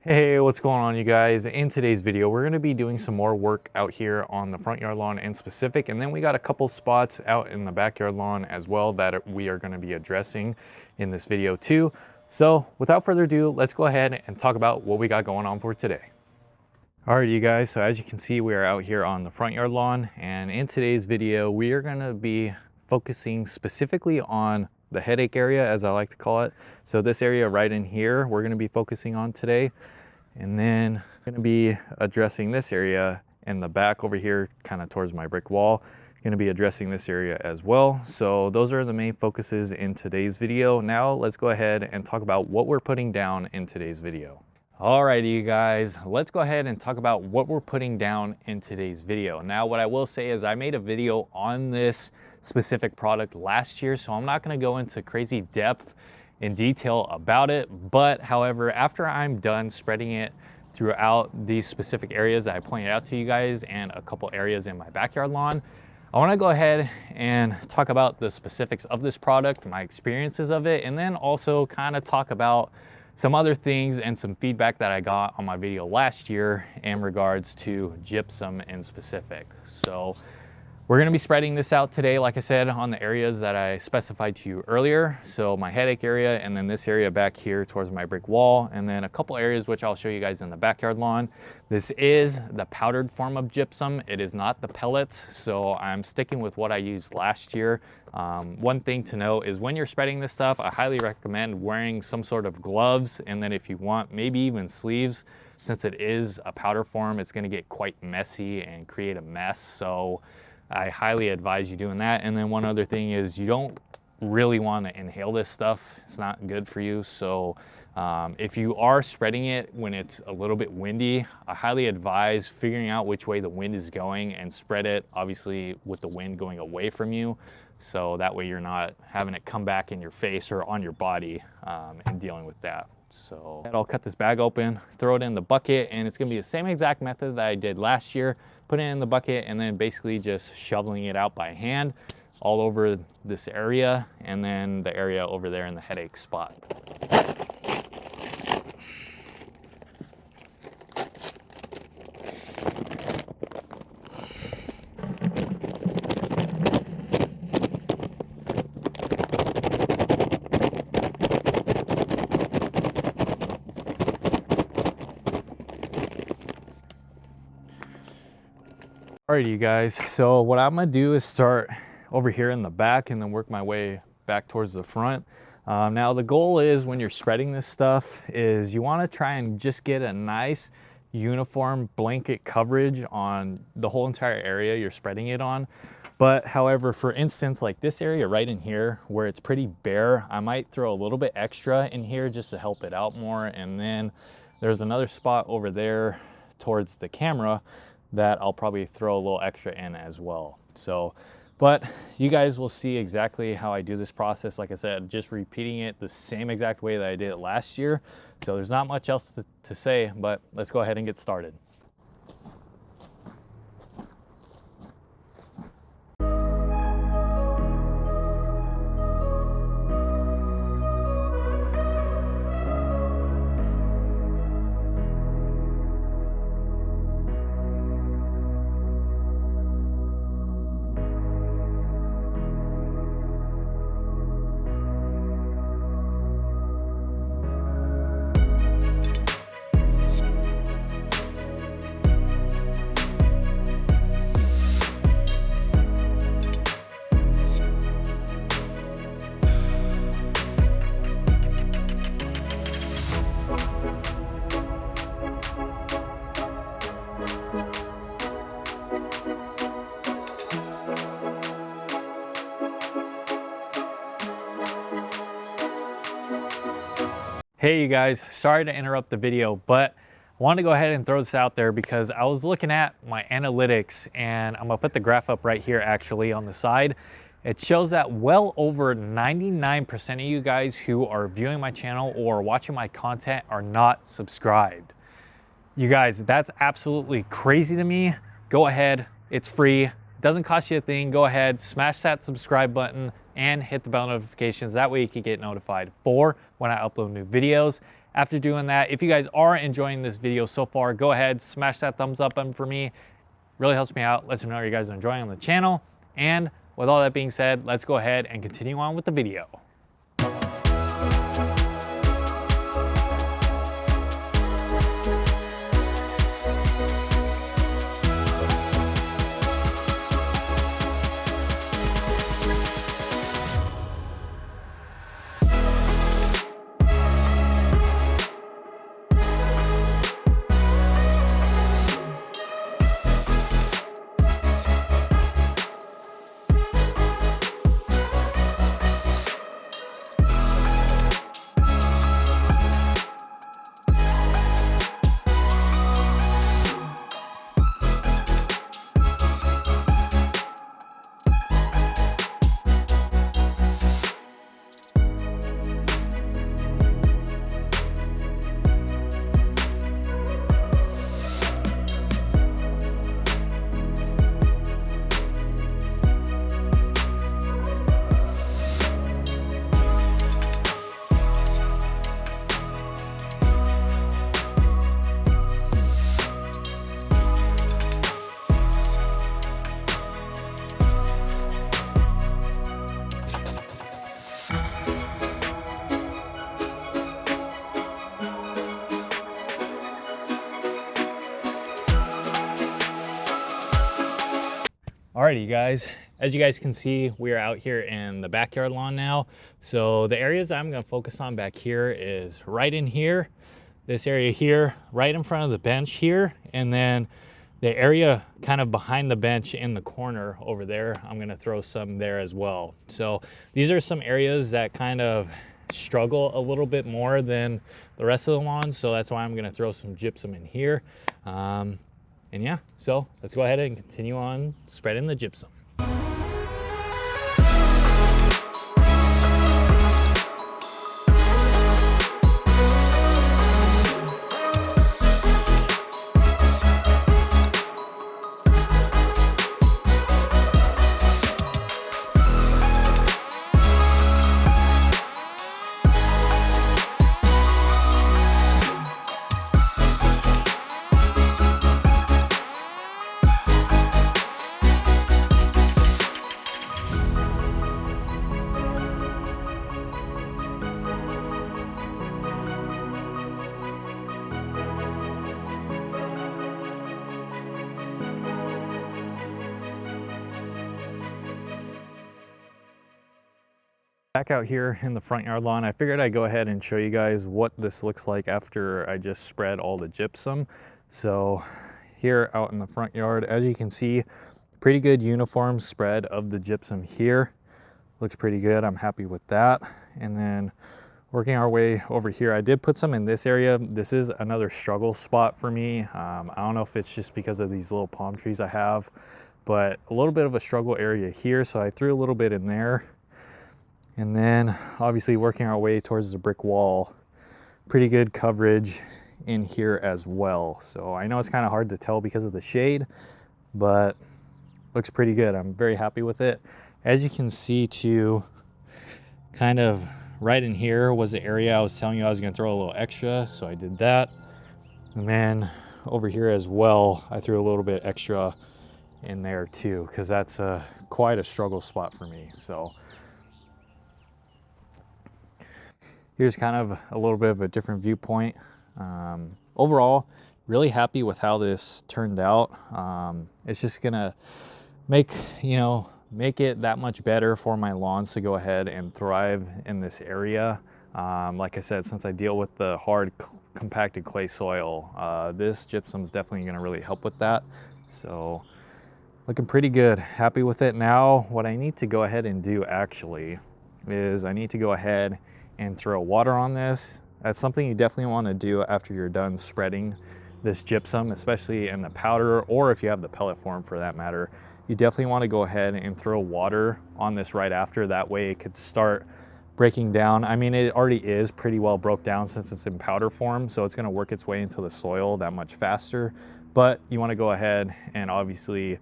Hey, what's going on, you guys? In today's video, we're going to be doing some more work out here on the front yard lawn in specific, and then we got a couple spots out in the backyard lawn as well that we are going to be addressing in this video too. So without further ado, let's go ahead and talk about what we got going on for today. All right, you guys, so as you can see, we are out here on the front yard lawn, and in today's video, we are going to be focusing specifically on the headache area, as I like to call it. So this area right in here, we're going to be focusing on today. And then I'm going to be addressing this area in the back over here, kind of towards my brick wall. Going to be addressing this area as well. So those are the main focuses in today's video. Now let's go ahead and talk about what we're putting down in today's video. Alrighty, you guys, let's go ahead and talk about what we're putting down in today's video. Now, what I will say is I made a video on this specific product last year, so I'm not going to go into crazy depth in detail about it. But however, after I'm done spreading it throughout these specific areas that I pointed out to you guys and a couple areas in my backyard lawn, I want to go ahead and talk about the specifics of this product, my experiences of it, and then also kind of talk about some other things and some feedback that I got on my video last year in regards to gypsum in specific. So we're going to be spreading this out today, like I said, on the areas that I specified to you earlier. So my headache area, and then this area back here towards my brick wall, and then a couple areas which I'll show you guys in the backyard lawn. This is the powdered form of gypsum. It is not the pellets, so I'm sticking with what I used last year. One thing to note is when you're spreading this stuff, I highly recommend wearing some sort of gloves, and then if you want, maybe even sleeves. Since it is a powder form, it's going to get quite messy and create a mess. So I highly advise you doing that. And then one other thing is you don't really want to inhale this stuff. It's not good for you. So if you are spreading it when it's a little bit windy, I highly advise figuring out which way the wind is going and spread it, obviously with the wind going away from you. So that way you're not having it come back in your face or on your body and dealing with that. So I'll cut this bag open, throw it in the bucket, and it's going to be the same exact method that I did last year. Put it in the bucket and then basically just shoveling it out by hand all over this area, and then the area over there in the headache spot. Alrighty, you guys, so what I'm gonna do is start over here in the back and then work my way back towards the front. Now the goal is when you're spreading this stuff is you want to try and just get a nice uniform blanket coverage on the whole entire area you're spreading it on. But however, for instance, like this area right in here where it's pretty bare, I might throw a little bit extra in here just to help it out more. And then there's another spot over there towards the camera that I'll probably throw a little extra in as well. So, but you guys will see exactly how I do this process. Like I said, just repeating it the same exact way that I did it last year. So there's not much else to say, but let's go ahead and get started. Hey you guys, sorry to interrupt the video, but I wanted to go ahead and throw this out there because I was looking at my analytics, and I'm gonna put the graph up right here actually on the side. It shows that well over 99% of you guys who are viewing my channel or watching my content are not subscribed. You guys, that's absolutely crazy to me. Go ahead, it's free, doesn't cost you a thing. Go ahead, smash that subscribe button and hit the bell notifications. That way you can get notified for when I upload new videos. After doing that, if you guys are enjoying this video so far, go ahead, smash that thumbs up button for me. Really helps me out, lets me know you guys are enjoying on the channel. And with all that being said, let's go ahead and continue on with the video. Alrighty, you guys, as you guys can see, we are out here in the backyard lawn now. So the areas I'm gonna focus on back here is right in here, this area here, right in front of the bench here, and then the area kind of behind the bench in the corner over there, I'm gonna throw some there as well. So these are some areas that kind of struggle a little bit more than the rest of the lawn. So that's why I'm gonna throw some gypsum in here. And yeah, so let's go ahead and continue on spreading the gypsum. Back out here in the front yard lawn, I figured I'd go ahead and show you guys what this looks like after I just spread all the gypsum. So here out in the front yard, as you can see, pretty good uniform spread of the gypsum here. Looks pretty good, I'm happy with that. And then working our way over here, I did put some in this area. This is another struggle spot for me. I don't know if it's just because of these little palm trees I have, but a little bit of a struggle area here. So I threw a little bit in there. And then obviously working our way towards the brick wall, pretty good coverage in here as well. So I know it's kind of hard to tell because of the shade, but looks pretty good. I'm very happy with it. As you can see too, kind of right in here was the area I was telling you I was gonna throw a little extra, so I did that. And then over here as well, I threw a little bit extra in there too, because that's quite a struggle spot for me. So here's kind of a little bit of a different viewpoint. Overall, really happy with how this turned out. It's just gonna make it that much better for my lawns to go ahead and thrive in this area. Like I said, since I deal with the hard compacted clay soil, this gypsum's definitely gonna really help with that. So looking pretty good, happy with it. Now what I need to go ahead and do actually is I need to go ahead and throw water on this. That's something you definitely want to do after you're done spreading this gypsum, especially in the powder, or if you have the pellet form for that matter. You definitely want to go ahead and throw water on this right after. That way it could start breaking down. I mean, it already is pretty well broke down since it's in powder form, so it's going to work its way into the soil that much faster. But you want to go ahead and obviously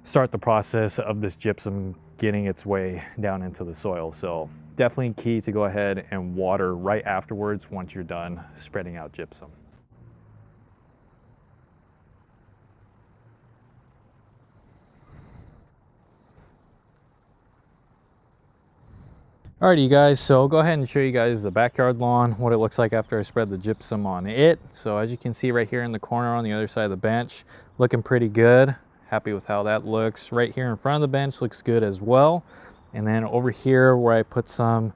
start the process of this gypsum getting its way down into the soil. So definitely key to go ahead and water right afterwards once you're done spreading out gypsum. Alrighty, you guys, so I'll go ahead and show you guys the backyard lawn, what it looks like after I spread the gypsum on it. So as you can see right here in the corner on the other side of the bench, looking pretty good. Happy with how that looks. Right here in front of the bench looks good as well. And then over here where I put some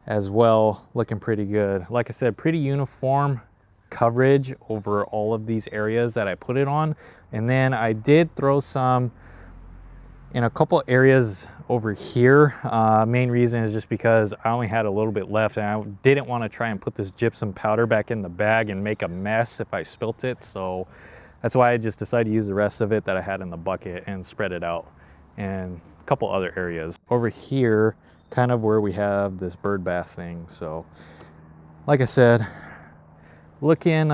as well, looking pretty good. Like I said, pretty uniform coverage over all of these areas that I put it on. And then I did throw some in a couple areas over here. Main reason is just because I only had a little bit left and I didn't want to try and put this gypsum powder back in the bag and make a mess if I spilt it. So that's why I just decided to use the rest of it that I had in the bucket and spread it out in a couple other areas. Over here, kind of where we have this bird bath thing. So like I said, looking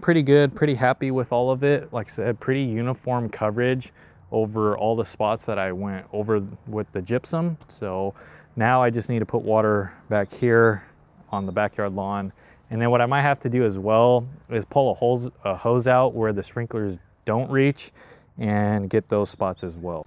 pretty good, pretty happy with all of it. Like I said, pretty uniform coverage over all the spots that I went over with the gypsum. So now I just need to put water back here on the backyard lawn. And then what I might have to do as well is pull a hose out where the sprinklers don't reach and get those spots as well.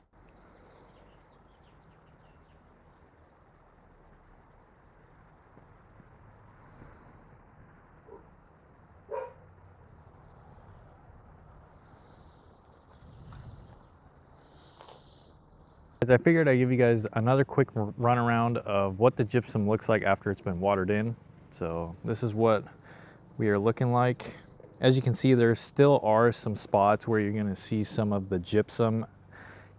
I figured I'd give you guys another quick run around of what the gypsum looks like after it's been watered in. So this is what we are looking like. As you can see, there still are some spots where you're gonna see some of the gypsum,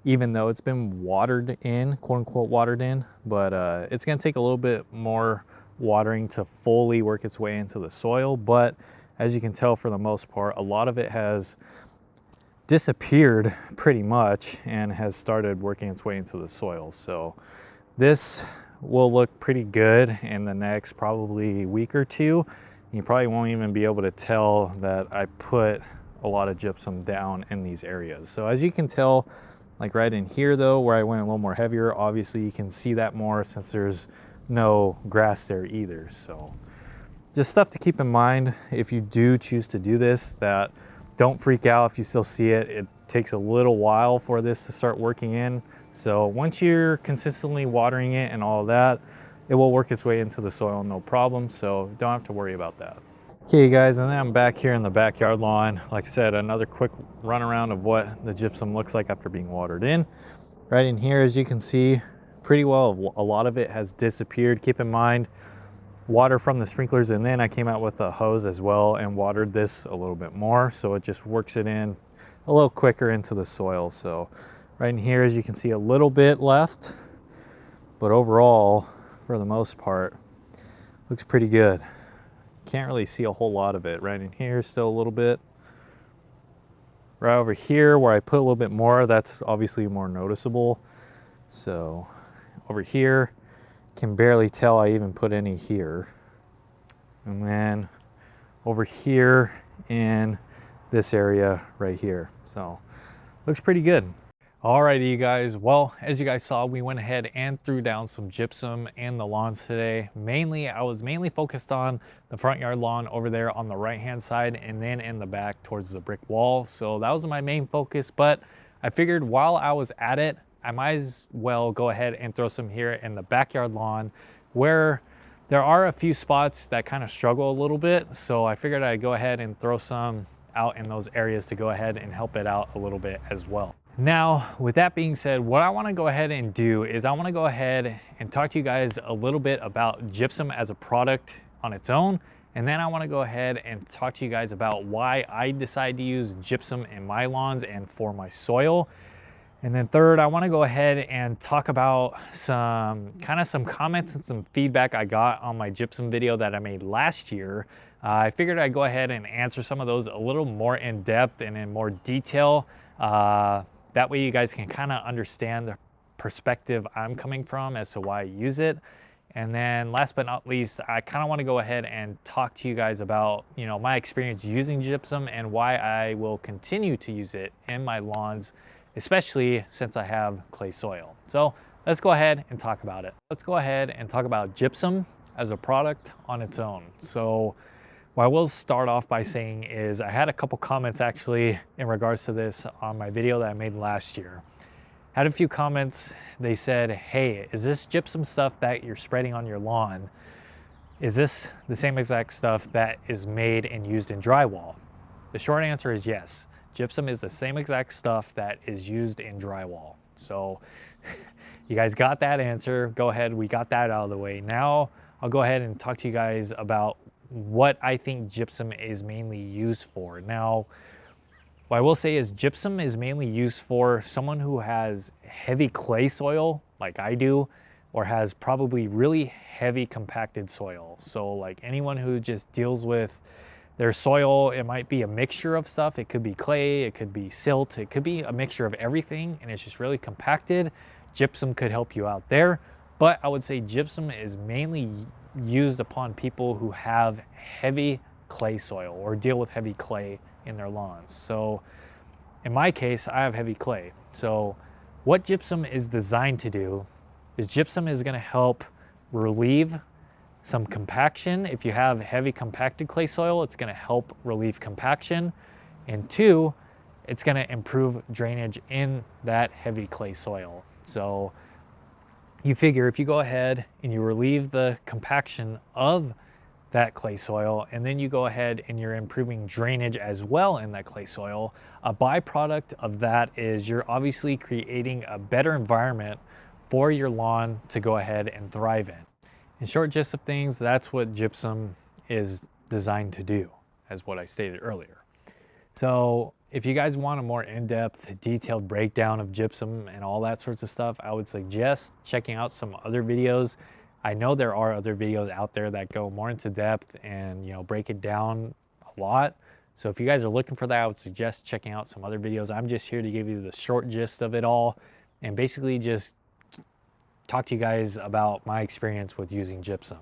even though it's been watered in, quote unquote watered in, but it's gonna take a little bit more watering to fully work its way into the soil. But as you can tell, for the most part, a lot of it has disappeared pretty much and has started working its way into the soil. So this will look pretty good in the next probably week or two. You probably won't even be able to tell that I put a lot of gypsum down in these areas. So as you can tell, like right in here though, where I went a little more heavier, obviously you can see that more since there's no grass there either. So just stuff to keep in mind if you do choose to do this, that don't freak out if you still see it. It takes a little while for this to start working in. So once you're consistently watering it and all of that, it will work its way into the soil, no problem. So don't have to worry about that. Okay guys, and then I'm back here in the backyard lawn. Like I said, another quick run around of what the gypsum looks like after being watered in. Right in here, as you can see, pretty well, a lot of it has disappeared. Keep in mind, water from the sprinklers, and then I came out with a hose as well and watered this a little bit more, so it just works it in a little quicker into the soil. So right in here, as you can see, a little bit left, but overall, for the most part, looks pretty good. Can't really see a whole lot of it. Right in here, still a little bit. Right over here, where I put a little bit more, that's obviously more noticeable. So over here, can barely tell I even put any here. And then over here in this area right here. So looks pretty good. Alrighty, you guys. Well, as you guys saw, we went ahead and threw down some gypsum in the lawns today. I was mainly focused on the front yard lawn over there on the right hand side, and then in the back towards the brick wall. So that was my main focus, but I figured while I was at it, I might as well go ahead and throw some here in the backyard lawn, where there are a few spots that kind of struggle a little bit. So I figured I'd go ahead and throw some out in those areas to go ahead and help it out a little bit as well. Now, with that being said, what I want to go ahead and do is I want to go ahead and talk to you guys a little bit about gypsum as a product on its own. And then I want to go ahead and talk to you guys about why I decided to use gypsum in my lawns and for my soil. And then third, I want to go ahead and talk about some comments and some feedback I got on my gypsum video that I made last year. I figured I'd go ahead and answer some of those a little more in depth and in more detail. That way you guys can kind of understand the perspective I'm coming from as to why I use it. And then last but not least, I kind of want to go ahead and talk to you guys about, my experience using gypsum and why I will continue to use it in my lawns especially since I have clay soil. So let's go ahead and talk about it. Let's go ahead and talk about gypsum as a product on its own. So what I will start off by saying is I had a couple comments actually in regards to this on my video that I made last year. Had a few comments. They said, hey, is this gypsum stuff that you're spreading on your lawn, is this the same exact stuff that is made and used in drywall? The short answer is yes. Gypsum is the same exact stuff that is used in drywall. So you guys got that answer. Go ahead, we got that out of the way. Now I'll go ahead and talk to you guys about what I think gypsum is mainly used for. Now, what I will say is gypsum is mainly used for someone who has heavy clay soil like I do, or has probably really heavy compacted soil. So like anyone who just deals with their soil, it might be a mixture of stuff. It could be clay, it could be silt, it could be a mixture of everything, and it's just really compacted. Gypsum could help you out there, but I would say gypsum is mainly used upon people who have heavy clay soil or deal with heavy clay in their lawns. So in my case, I have heavy clay. So what gypsum is designed to do is gypsum is going to help relieve some compaction. If you have heavy compacted clay soil, it's going to help relieve compaction. And two, it's going to improve drainage in that heavy clay soil. So you figure if you go ahead and you relieve the compaction of that clay soil, and then you go ahead and you're improving drainage as well in that clay soil, a byproduct of that is you're obviously creating a better environment for your lawn to go ahead and thrive in. In short gist of things, that's what gypsum is designed to do, as what I stated earlier. So if you guys want a more in-depth, detailed breakdown of gypsum and all that sorts of stuff, I would suggest checking out some other videos. I know there are other videos out there that go more into depth and, you know, break it down a lot. So if you guys are looking for that, I would suggest checking out some other videos. I'm just here to give you the short gist of it all and basically just talk to you guys about my experience with using gypsum.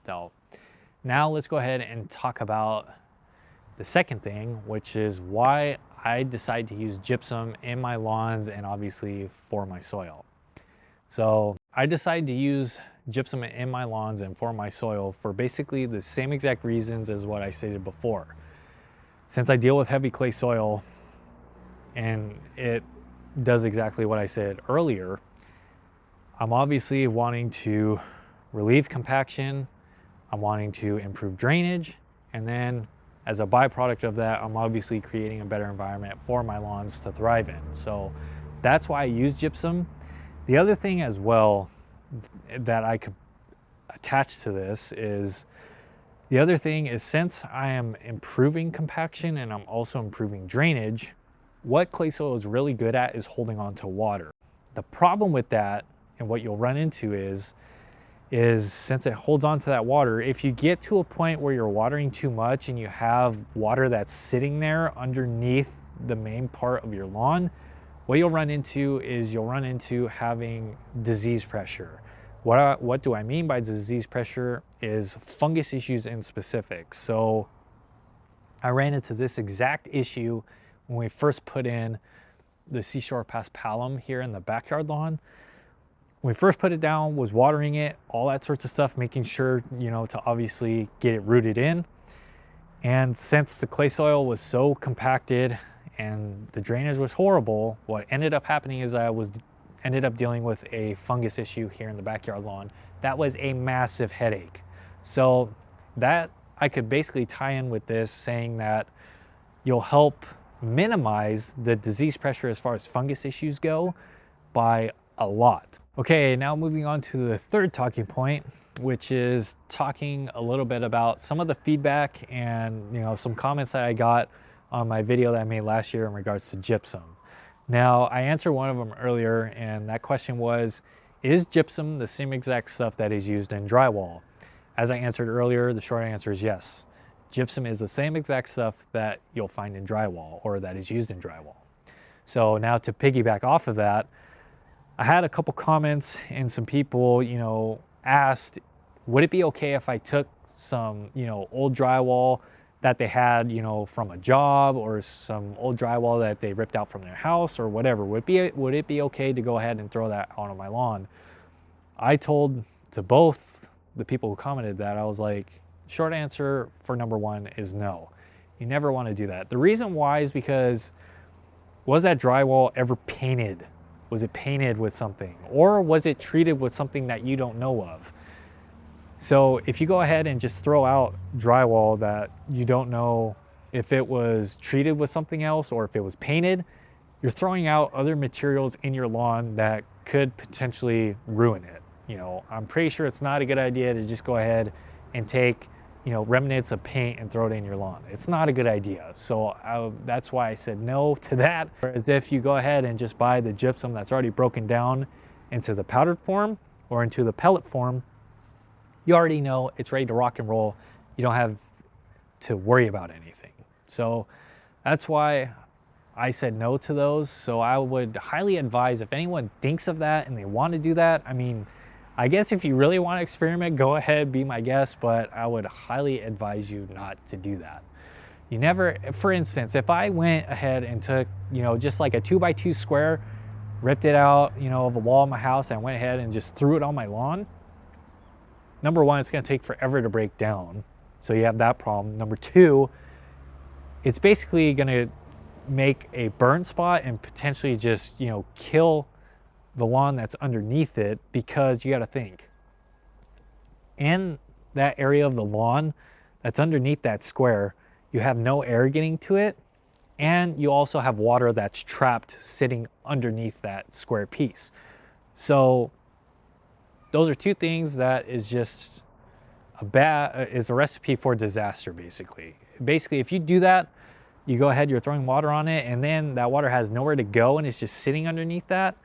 So now let's go ahead and talk about the second thing, which is why I decide to use gypsum in my lawns and obviously for my soil. So I decided to use gypsum in my lawns and for my soil for basically the same exact reasons as what I stated before. Since I deal with heavy clay soil and it does exactly what I said earlier, I'm obviously wanting to relieve compaction, I'm wanting to improve drainage, and then as a byproduct of that, I'm obviously creating a better environment for my lawns to thrive in. So that's why I use gypsum. The other thing as well that I could attach to this is, the other thing is, since I am improving compaction and I'm also improving drainage, what clay soil is really good at is holding on to water. The problem with that, and what you'll run into is since it holds on to that water, if you get to a point where you're watering too much and you have water that's sitting there underneath the main part of your lawn, what you'll run into is you'll run into having disease pressure. What do I mean by disease pressure is fungus issues in specific. So I ran into this exact issue when we first put in the Seashore Paspalum here in the backyard lawn. When we first put it down, was watering it, all that sorts of stuff, making sure, you know, to obviously get it rooted in. And since the clay soil was so compacted and the drainage was horrible, what ended up happening is I ended up dealing with a fungus issue here in the backyard lawn. That was a massive headache. So that I could basically tie in with this, saying that you'll help minimize the disease pressure as far as fungus issues go by a lot. Okay, now moving on to the third talking point, which is talking a little bit about some of the feedback and, you know, some comments that I got on my video that I made last year in regards to gypsum. Now, I answered one of them earlier, and that question was, is gypsum the same exact stuff that is used in drywall? As I answered earlier, the short answer is yes. Gypsum is the same exact stuff that you'll find in drywall, or that is used in drywall. So now to piggyback off of that, I had a couple comments and some people, you know, asked, would it be okay if I took some, you know, old drywall, that they had, you know, from a job or some old drywall that they ripped out from their house or whatever. Would it be okay to go ahead and throw that out on my lawn? I told to both the people who commented that, I was like, short answer for number one is no. You never want to do that. The reason why is because, was that drywall ever painted? Was it painted with something? Or was it treated with something that you don't know of? So if you go ahead and just throw out drywall that you don't know if it was treated with something else or if it was painted, you're throwing out other materials in your lawn that could potentially ruin it. You know, I'm pretty sure it's not a good idea to just go ahead and take, you know, remnants of paint and throw it in your lawn. It's not a good idea. So that's why I said no to that. Whereas if you go ahead and just buy the gypsum that's already broken down into the powdered form or into the pellet form, you already know it's ready to rock and roll. You don't have to worry about anything. So that's why I said no to those. So I would highly advise, if anyone thinks of that and they want to do that, I mean, I guess if you really want to experiment, go ahead, be my guest, but I would highly advise you not to do that. You never, for instance, if I went ahead and took, you know, just like a 2x2 square, ripped it out, you know, of a wall in my house, and I went ahead and just threw it on my lawn, number one, it's going to take forever to break down. So you have that problem. Number two, it's basically going to make a burn spot and potentially just, you know, kill the lawn that's underneath it, because you got to think, in that area of the lawn that's underneath that square, you have no air getting to it, and you also have water that's trapped sitting underneath that square piece. So those are two things that is just is a recipe for disaster. Basically, if you do that, you go ahead, you're throwing water on it, and then that water has nowhere to go and it's just sitting underneath that.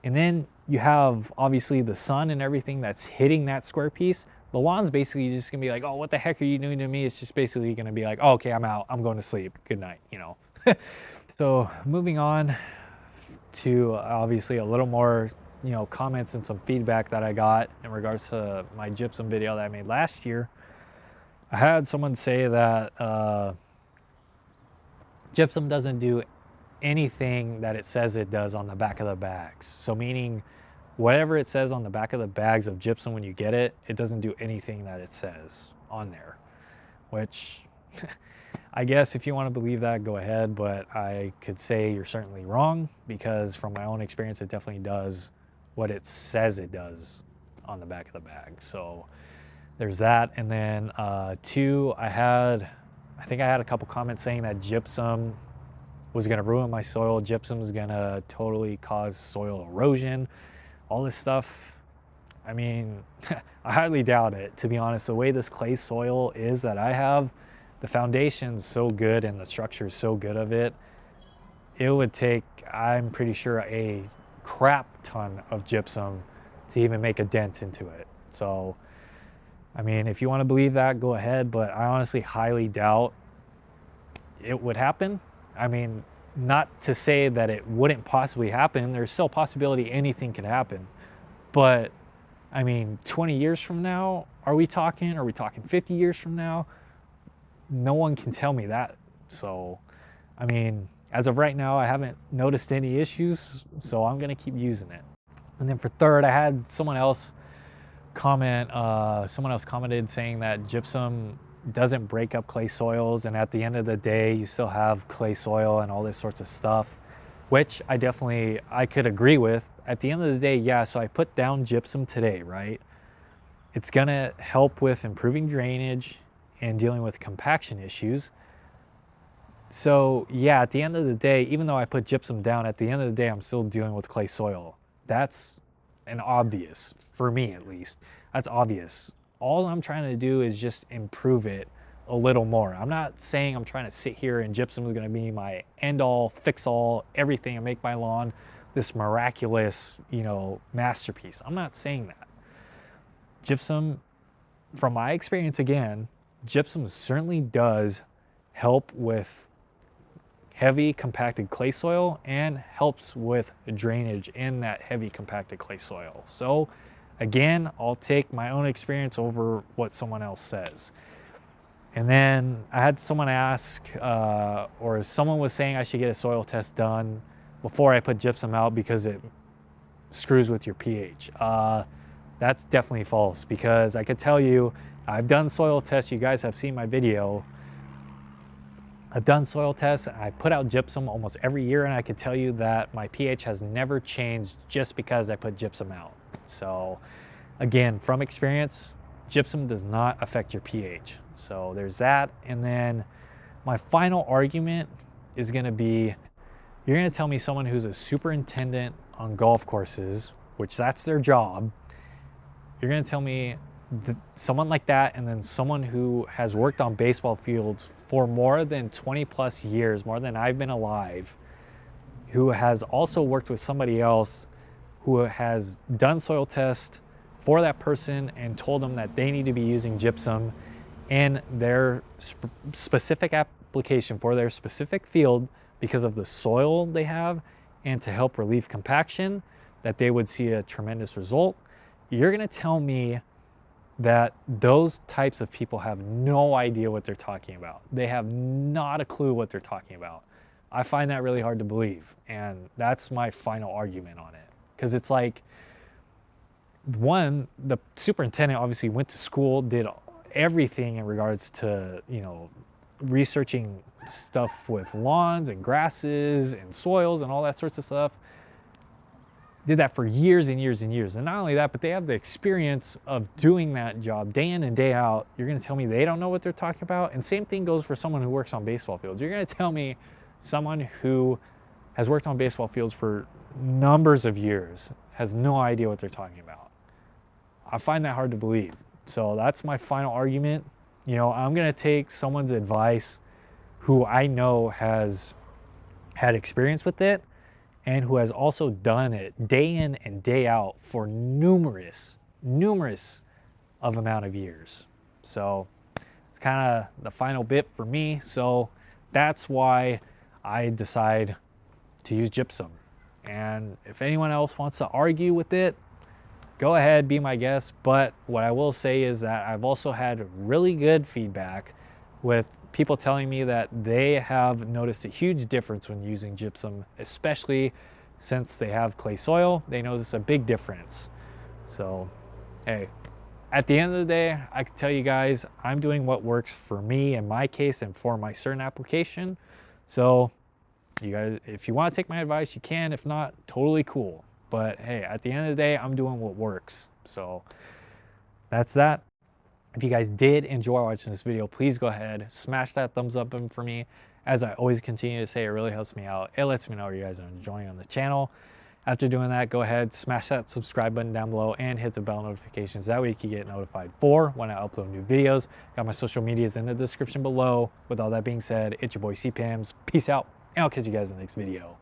And then you have obviously the sun and everything that's hitting that square piece. The lawn's basically just gonna be like, oh, what the heck are you doing to me? It's just basically gonna be like, oh, okay, I'm out, I'm going to sleep, good night, you know. So moving on to obviously a little more, you know, comments and some feedback that I got in regards to my gypsum video that I made last year. I had someone say that gypsum doesn't do anything that it says it does on the back of the bags. So meaning whatever it says on the back of the bags of gypsum when you get it, it doesn't do anything that it says on there, which I guess if you want to believe that, go ahead, but I could say you're certainly wrong, because from my own experience, it definitely does what it says it does on the back of the bag. So there's that. And then two, I think I had a couple comments saying that gypsum was going to ruin my soil. Gypsum is going to totally cause soil erosion, all this stuff. I mean, I highly doubt it, to be honest. The way this clay soil is that I have, the foundation's so good and the structure is so good of it, it would take, I'm pretty sure, a crap ton of gypsum to even make a dent into it. So, I mean, if you want to believe that, go ahead, but I honestly highly doubt it would happen. I mean, not to say that it wouldn't possibly happen. There's still a possibility anything could happen. But, I mean, 20 years from now, are we talking 50 years from now? No one can tell me that. So, I mean, as of right now, I haven't noticed any issues, so I'm going to keep using it. And then for third, I had someone else commented saying that gypsum doesn't break up clay soils, and at the end of the day you still have clay soil and all this sorts of stuff, which I could agree with. At the end of the day, yeah, so I put down gypsum today, right? It's gonna help with improving drainage and dealing with compaction issues. So yeah, at the end of the day, even though I put gypsum down, at the end of the day I'm still dealing with clay soil. That's an obvious, for me at least, that's obvious. All I'm trying to do is just improve it a little more. I'm not saying I'm trying to sit here and gypsum is going to be my end all, fix all, everything, and make my lawn this miraculous, you know, masterpiece. I'm not saying that. Gypsum, from my experience again, gypsum certainly does help with heavy compacted clay soil and helps with drainage in that heavy compacted clay soil. So again, I'll take my own experience over what someone else says. And then I had someone ask, or someone was saying I should get a soil test done before I put gypsum out because it screws with your pH. That's definitely false, because I could tell you, I've done soil tests. You guys have seen my video. I've done soil tests. I put out gypsum almost every year, and I could tell you that my pH has never changed just because I put gypsum out. So again, from experience, gypsum does not affect your pH. So there's that. And then my final argument is going to be, you're going to tell me someone who's a superintendent on golf courses, which that's their job. You're going to tell me someone like that, and then someone who has worked on baseball fields for more than 20 plus years, more than I've been alive, who has also worked with somebody else who has done soil tests for that person and told them that they need to be using gypsum in their specific application for their specific field because of the soil they have and to help relieve compaction, that they would see a tremendous result. You're going to tell me that those types of people have no idea what they're talking about. They have not a clue what they're talking about. I find that really hard to believe. And that's my final argument on it. Because it's like, one, the superintendent obviously went to school, did everything in regards to, you know, researching stuff with lawns and grasses and soils and all that sorts of stuff. Did that for years and years and years. And not only that, but they have the experience of doing that job day in and day out. You're going to tell me they don't know what they're talking about? And same thing goes for someone who works on baseball fields. You're going to tell me someone who has worked on baseball fields for numbers of years has no idea what they're talking about. I find that hard to believe. So that's my final argument. You know, I'm going to take someone's advice who I know has had experience with it and who has also done it day in and day out for numerous of amount of years. So it's kind of the final bit for me. So that's why I decide to use gypsum. And if anyone else wants to argue with it, go ahead, be my guest. But what I will say is that I've also had really good feedback with people telling me that they have noticed a huge difference when using gypsum, especially since they have clay soil. They notice a big difference. So, hey, at the end of the day, I can tell you guys, I'm doing what works for me in my case and for my certain application. So you guys, if you want to take my advice, you can. If not, totally cool. But hey, at the end of the day, I'm doing what works. So that's that. If you guys did enjoy watching this video, please go ahead, smash that thumbs up button for me. As I always continue to say, it really helps me out. It lets me know you guys are enjoying on the channel. After doing that, go ahead, smash that subscribe button down below and hit the bell notifications. That way you can get notified for when I upload new videos. Got my social medias in the description below. With all that being said, it's your boy CPAMS. Peace out, and I'll catch you guys in the next video.